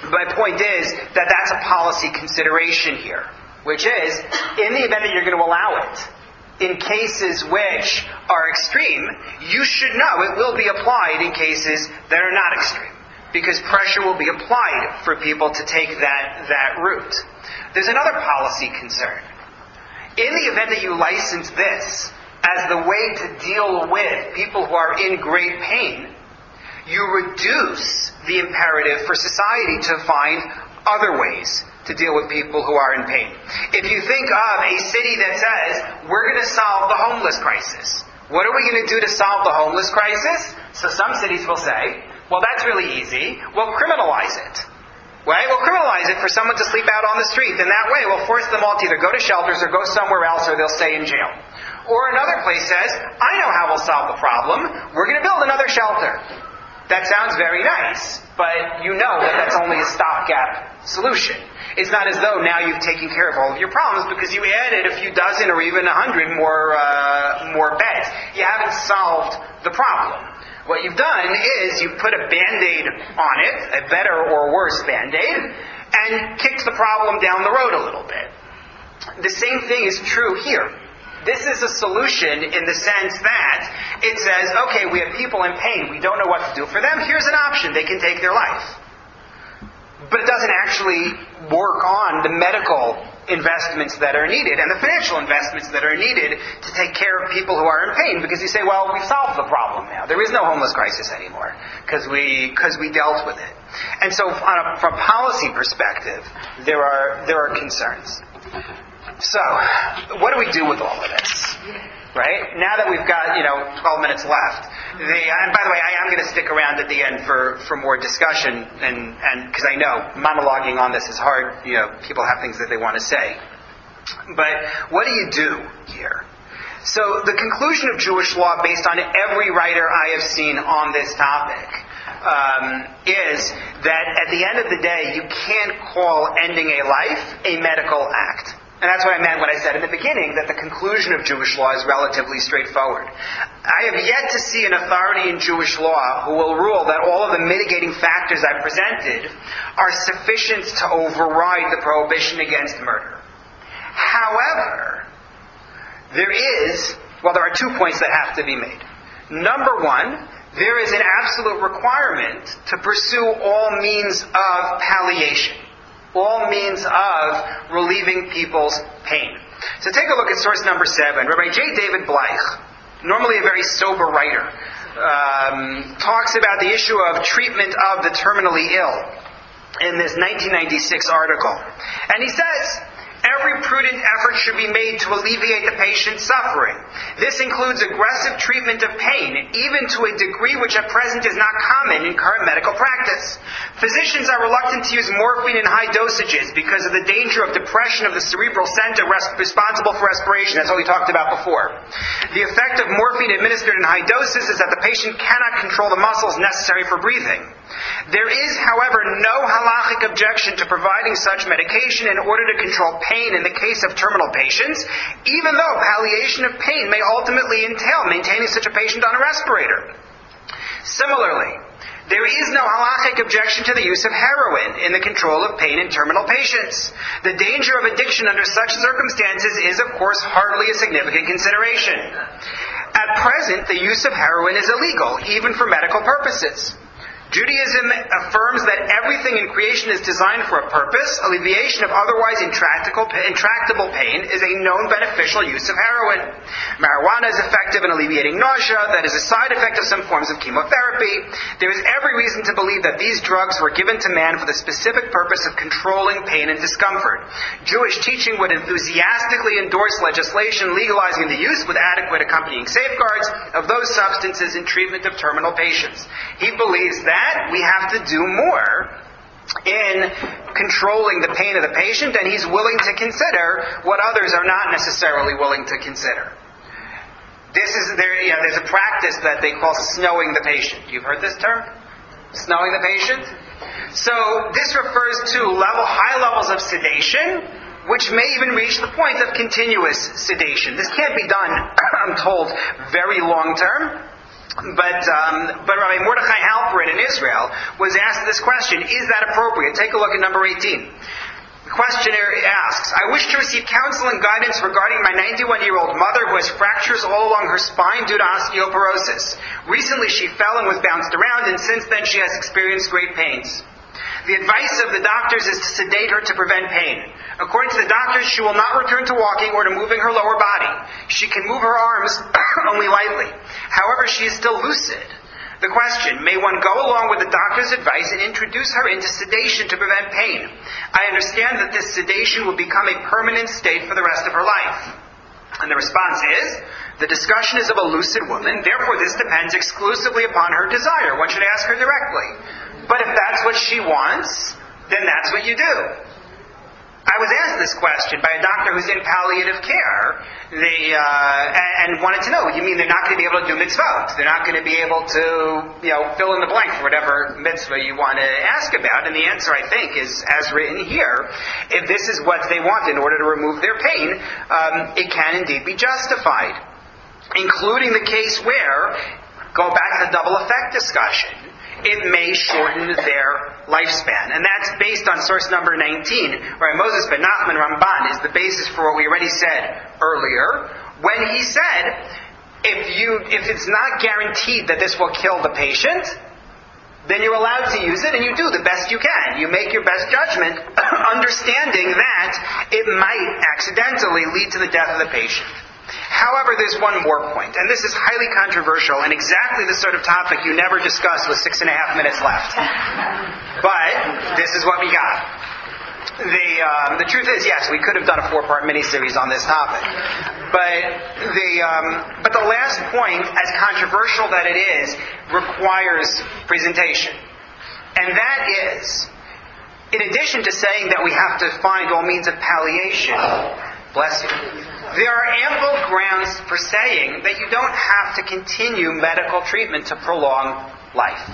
My point is that that's a policy consideration here, which is, in the event that you're going to allow it, in cases which are extreme, you should know it will be applied in cases that are not extreme, because pressure will be applied for people to take that route. There's another policy concern. In the event that you license this as the way to deal with people who are in great pain, you reduce the imperative for society to find other ways to deal with people who are in pain. If you think of a city that says, we're going to solve the homeless crisis, what are we going to do to solve the homeless crisis? So some cities will say, well, that's really easy. We'll criminalize it. Right? We'll criminalize it for someone to sleep out on the street. And that way we'll force them all to either go to shelters or go somewhere else, or they'll stay in jail. Or another place says, I know how we'll solve the problem. We're going to build another shelter. That sounds very nice, but you know that that's only a stopgap solution. It's not as though now you've taken care of all of your problems because you added a few dozen or even 100 more beds. You haven't solved the problem. What you've done is you've put a Band-Aid on it, a better or worse Band-Aid, and kicked the problem down the road a little bit. The same thing is true here. This is a solution in the sense that it says, okay, we have people in pain. We don't know what to do for them. Here's an option. They can take their life. But it doesn't actually work on the medical investments that are needed and the financial investments that are needed to take care of people who are in pain, because you say, well, we've solved the problem now. There is no homeless crisis anymore because we dealt with it. And so from a policy perspective, there are concerns. So, what do we do with all of this? Right? Now that we've got, 12 minutes left. And by the way, I am going to stick around at the end for more discussion, and because I know monologuing on this is hard. People have things that they want to say. But what do you do here? So, the conclusion of Jewish law, based on every writer I have seen on this topic, is that at the end of the day, you can't call ending a life a medical act. And that's what I meant when I said in the beginning that the conclusion of Jewish law is relatively straightforward. I have yet to see an authority in Jewish law who will rule that all of the mitigating factors I presented are sufficient to override the prohibition against murder. However, there are 2 points that have to be made. Number one, there is an absolute requirement to pursue all means of palliation. All means of relieving people's pain. So take a look at source number 7. Rabbi J. David Bleich, normally a very sober writer, talks about the issue of treatment of the terminally ill in this 1996 article. And he says, every prudent effort should be made to alleviate the patient's suffering. This includes aggressive treatment of pain, even to a degree which at present is not common in current medical practice. Physicians are reluctant to use morphine in high dosages because of the danger of depression of the cerebral center responsible for respiration. That's what we talked about before. The effect of morphine administered in high doses is that the patient cannot control the muscles necessary for breathing. There is, however, no halachic objection to providing such medication in order to control pain in the case of terminal patients, even though palliation of pain may ultimately entail maintaining such a patient on a respirator. Similarly, there is no halachic objection to the use of heroin in the control of pain in terminal patients. The danger of addiction under such circumstances is, of course, hardly a significant consideration. At present, the use of heroin is illegal, even for medical purposes. Judaism affirms that everything in creation is designed for a purpose. Alleviation of otherwise intractable pain is a known beneficial use of heroin. Marijuana is effective in alleviating nausea. That is a side effect of some forms of chemotherapy. There is every reason to believe that these drugs were given to man for the specific purpose of controlling pain and discomfort. Jewish teaching would enthusiastically endorse legislation legalizing the use with adequate accompanying safeguards of those substances in treatment of terminal patients. He believes that we have to do more in controlling the pain of the patient, and he's willing to consider what others are not necessarily willing to consider. There's a practice that they call snowing the patient. You've heard this term? Snowing the patient? So this refers to high levels of sedation, which may even reach the point of continuous sedation. This can't be done, I'm told, very long term. But Rabbi MordechaI in Israel was asked this question, is that appropriate? Take a look at number 18. The questionnaire asks, I wish to receive counsel and guidance regarding my 91-year-old mother who has fractures all along her spine due to osteoporosis. Recently she fell and was bounced around, and since then she has experienced great pains. The advice of the doctors is to sedate her to prevent pain. According to the doctors, she will not return to walking or to moving her lower body. She can move her arms only lightly. However, she is still lucid. The question, may one go along with the doctor's advice and introduce her into sedation to prevent pain? I understand that this sedation will become a permanent state for the rest of her life. And the response is, the discussion is of a lucid woman, therefore this depends exclusively upon her desire. One should ask her directly. But if that's what she wants, then that's what you do. I was asked this question by a doctor who's in palliative care, and wanted to know, you mean they're not going to be able to do mitzvot? They're not going to be able to, fill in the blank for whatever mitzvah you want to ask about? And the answer, I think, is as written here. If this is what they want in order to remove their pain, it can indeed be justified. Including the case where, go back to the double effect discussion, it may shorten their lifespan. And that's based on source number 19, where Moses ben Nachman Ramban is the basis for what we already said earlier, when he said, if it's not guaranteed that this will kill the patient, then you're allowed to use it, and you do the best you can. You make your best judgment, understanding that it might accidentally lead to the death of the patient. However, there's one more point, and this is highly controversial and exactly the sort of topic you never discuss with 6.5 minutes left. But this is what we got. The truth is, yes, we could have done a 4-part miniseries on this topic. But the last point, as controversial that it is, requires presentation. And that is, in addition to saying that we have to find all means of palliation, bless you, there are ample grounds for saying that you don't have to continue medical treatment to prolong life.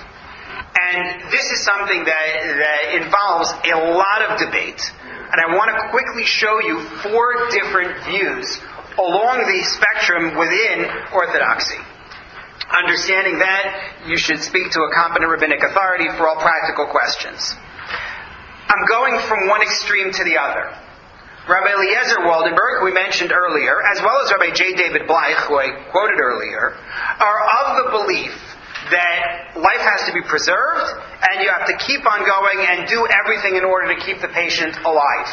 And this is something that involves a lot of debate. And I want to quickly show you 4 different views along the spectrum within Orthodoxy. Understanding that, you should speak to a competent rabbinic authority for all practical questions. I'm going from one extreme to the other. Rabbi Eliezer Waldenberg, who we mentioned earlier, as well as Rabbi J. David Bleich, who I quoted earlier, are of the belief that life has to be preserved, and you have to keep on going and do everything in order to keep the patient alive.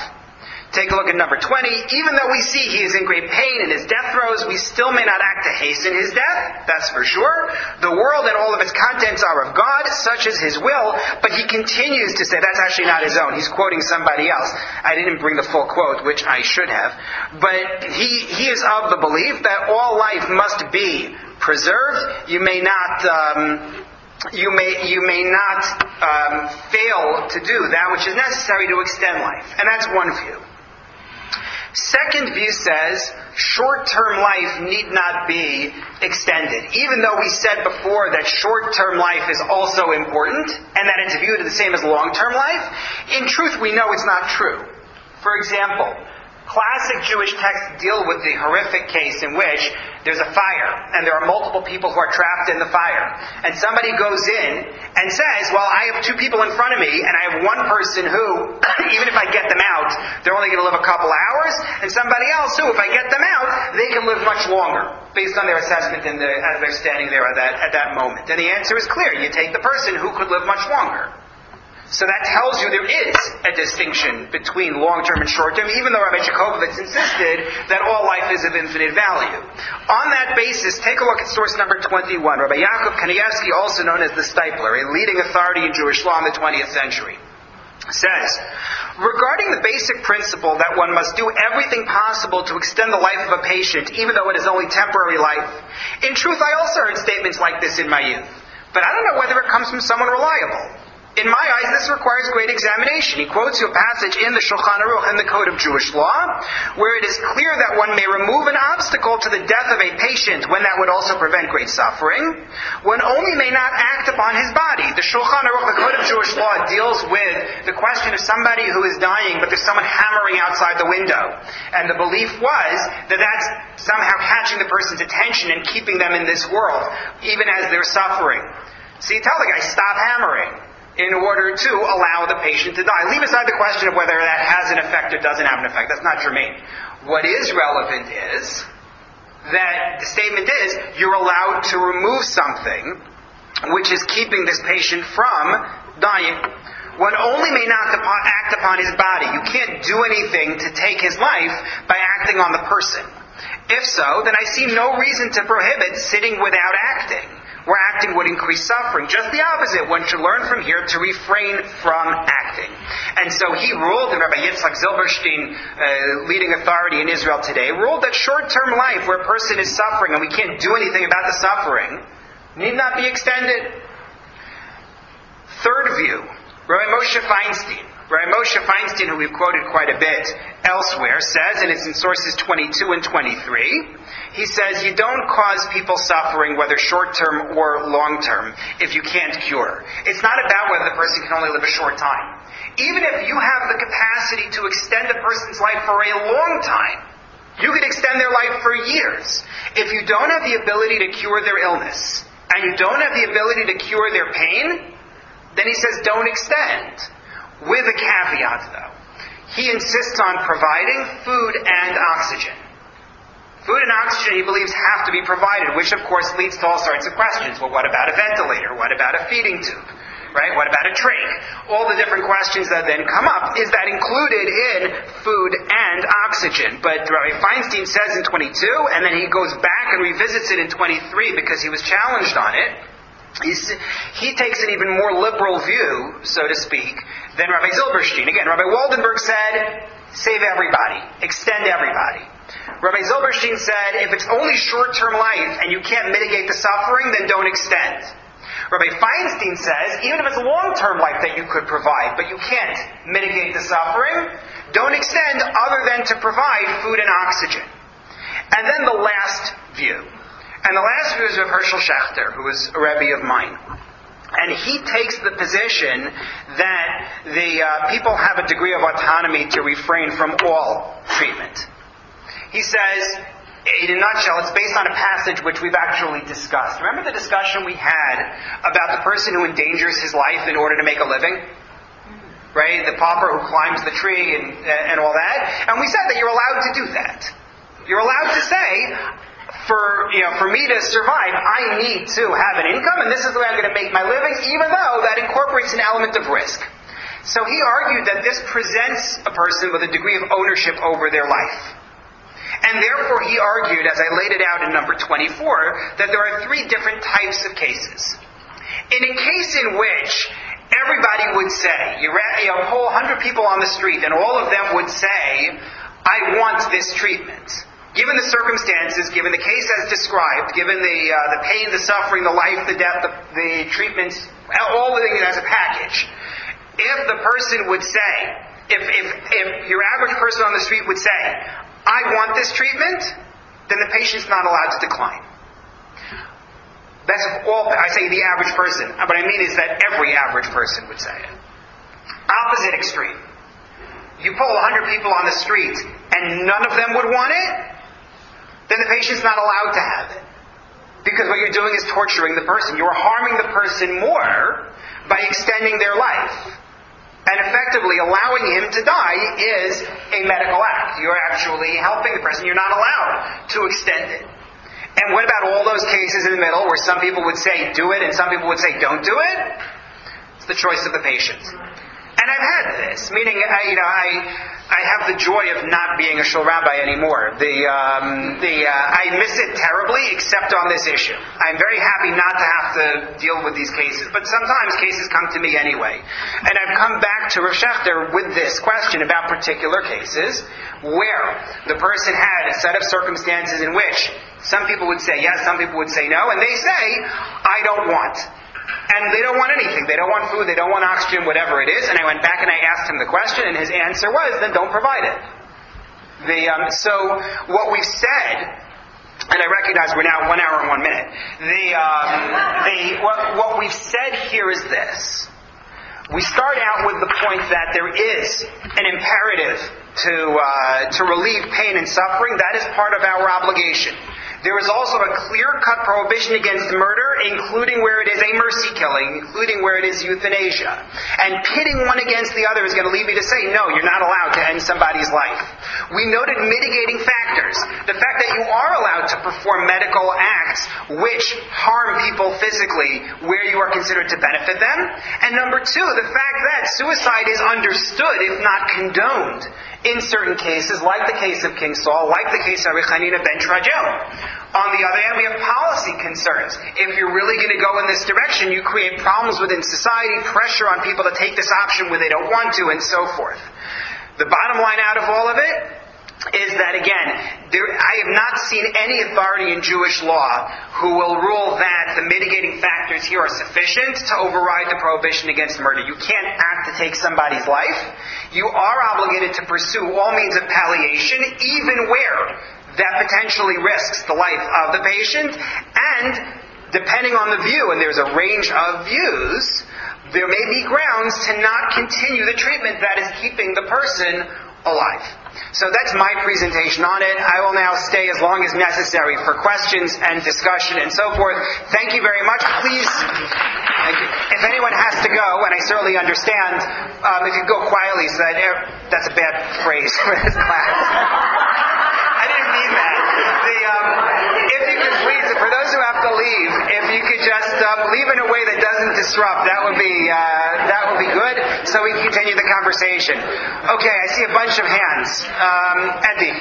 Take a look at number 20. Even though we see he is in great pain in his death throes, we still may not act to hasten his death, that's for sure. The world and all of its contents are of God, such is his will, but he continues to say, that's actually not his own, he's quoting somebody else. I didn't bring the full quote, which I should have. But he is of the belief that all life must be preserved. You may not fail to do that which is necessary to extend life. And that's one view. Second view says short-term life need not be extended. Even though we said before that short-term life is also important and that it's viewed the same as long-term life, in truth we know it's not true. For example, Classic Jewish texts deal with the horrific case in which there's a fire, and there are multiple people who are trapped in the fire. And somebody goes in and says, well, I have two people in front of me, and I have one person who, even if I get them out, they're only going to live a couple hours, and somebody else who, if I get them out, they can live much longer, based on their assessment as they're standing there at that moment. And the answer is clear. You take the person who could live much longer. So that tells you there is a distinction between long-term and short-term, even though Rabbi Jacobovitz insisted that all life is of infinite value. On that basis, take a look at source number 21. Rabbi Yaakov Kanievsky, also known as the Stipler, a leading authority in Jewish law in the 20th century, says, regarding the basic principle that one must do everything possible to extend the life of a patient, even though it is only temporary life, in truth, I also heard statements like this in my youth, but I don't know whether it comes from someone reliable. In my eyes, this requires great examination. He quotes you a passage in the Shulchan Aruch in the Code of Jewish Law, where it is clear that one may remove an obstacle to the death of a patient when that would also prevent great suffering. One only may not act upon his body. The Shulchan Aruch, the Code of Jewish Law, deals with the question of somebody who is dying, but there's someone hammering outside the window. And the belief was that that's somehow catching the person's attention and keeping them in this world, even as they're suffering. So you tell the guy, stop hammering, in order to allow the patient to die. Leave aside the question of whether that has an effect or doesn't have an effect. That's not germane. What is relevant is that the statement is you're allowed to remove something which is keeping this patient from dying. One only may not act upon his body. You can't do anything to take his life by acting on the person. If so, then I see no reason to prohibit sitting without acting, where acting would increase suffering. Just the opposite. One should learn from here to refrain from acting. And so he ruled, and Rabbi Yitzhak Zilberstein, leading authority in Israel today, ruled that short-term life, where a person is suffering and we can't do anything about the suffering, need not be extended. Third view, Rabbi Moshe Feinstein. Rabbi Moshe Feinstein, who we've quoted quite a bit elsewhere, says, and it's in sources 22 and 23, he says, you don't cause people suffering, whether short-term or long-term, if you can't cure. It's not about whether the person can only live a short time. Even if you have the capacity to extend a person's life for a long time, you could extend their life for years. If you don't have the ability to cure their illness, and you don't have the ability to cure their pain, then he says don't extend. With a caveat, though. He insists on providing food and oxygen. Food and oxygen, he believes, have to be provided, which, of course, leads to all sorts of questions. Well, what about a ventilator? What about a feeding tube? Right? What about a trach? All the different questions that then come up. Is that included in food and oxygen? But Rabbi Feinstein says in 22, and then he goes back and revisits it in 23 because he was challenged on it. He takes an even more liberal view, so to speak, than Rabbi Zilberstein. Again, Rabbi Waldenberg said, save everybody, extend everybody. Rabbi Zilberstein said, if it's only short-term life and you can't mitigate the suffering, then don't extend. Rabbi Feinstein says, even if it's long-term life that you could provide, but you can't mitigate the suffering, don't extend other than to provide food and oxygen. And then the last view. And the last view is of Herschel Schachter, who was a Rebbe of mine. And he takes the position that the people have a degree of autonomy to refrain from all treatment. He says, in a nutshell, it's based on a passage which we've actually discussed. Remember the discussion we had about the person who endangers his life in order to make a living? Right? The pauper who climbs the tree and all that. And we said that you're allowed to do that. You're allowed to say, for me to survive, I need to have an income, and this is the way I'm going to make my living, even though that incorporates an element of risk. So he argued that this presents a person with a degree of ownership over their life. And therefore he argued, as I laid it out in number 24, that there are three different types of cases. In a case in which everybody would say, you poll 100 people on the street, and all of them would say, I want this treatment. Given the circumstances, given the case as described, given the pain, the suffering, the life, the death, the treatments, all the things as a package, if the person would say, if your average person on the street would say, I want this treatment, then the patient's not allowed to decline. That's all, I say the average person. What I mean is that every average person would say it. Opposite extreme. you poll 100 people on the street and none of them would want it, then the patient's not allowed to have it. Because what you're doing is torturing the person. You're harming the person more by extending their life. And effectively allowing him to die is a medical act. You're actually helping the person. You're not allowed to extend it. And what about all those cases in the middle where some people would say do it and some people would say don't do it? It's the choice of the patient. And I've had this, meaning I have the joy of not being a shul rabbi anymore. I miss it terribly, except on this issue. I'm very happy not to have to deal with these cases, but sometimes cases come to me anyway. And I've come back to Rav Shechter with this question about particular cases where the person had a set of circumstances in which some people would say yes, some people would say no, and they say, I don't want. And they don't want anything. They don't want food, they don't want oxygen, whatever it is. And I went back and I asked him the question, and his answer was, then don't provide it. So what we've said, and I recognize we're now 1 hour and 1 minute, what we've said here is this. We start out with the point that there is an imperative to relieve pain and suffering. That is part of our obligation. There is also a clear-cut prohibition against murder, including where it is a mercy killing, including where it is euthanasia. And pitting one against the other is going to lead me to say, no, you're not allowed to end somebody's life. We noted mitigating factors. The fact that you are allowed to perform medical acts which harm people physically where you are considered to benefit them. And number two, the fact that suicide is understood, if not condoned, in certain cases, like the case of King Saul, like the case of Rechanina ben Trajel. On the other hand, we have policy concerns. If you're really going to go in this direction, you create problems within society, pressure on people to take this option when they don't want to, and so forth. The bottom line out of all of it is that, again, I have not seen any authority in Jewish law who will rule that the mitigating factors here are sufficient to override the prohibition against murder. You can't act to take somebody's life. You are obligated to pursue all means of palliation, even where that potentially risks the life of the patient. And depending on the view, and there's a range of views, there may be grounds to not continue the treatment that is keeping the person alive. So that's my presentation on it. I will now stay as long as necessary for questions and discussion and so forth. Thank you very much. Please, if anyone has to go, and I certainly understand, if you go quietly, so that's a bad phrase for this class. I didn't mean that. If you could please, for those who have to leave, if you could just leave in a way that doesn't disrupt, that would be good, so we can continue the conversation. Okay, I see a bunch of hands. Eddie.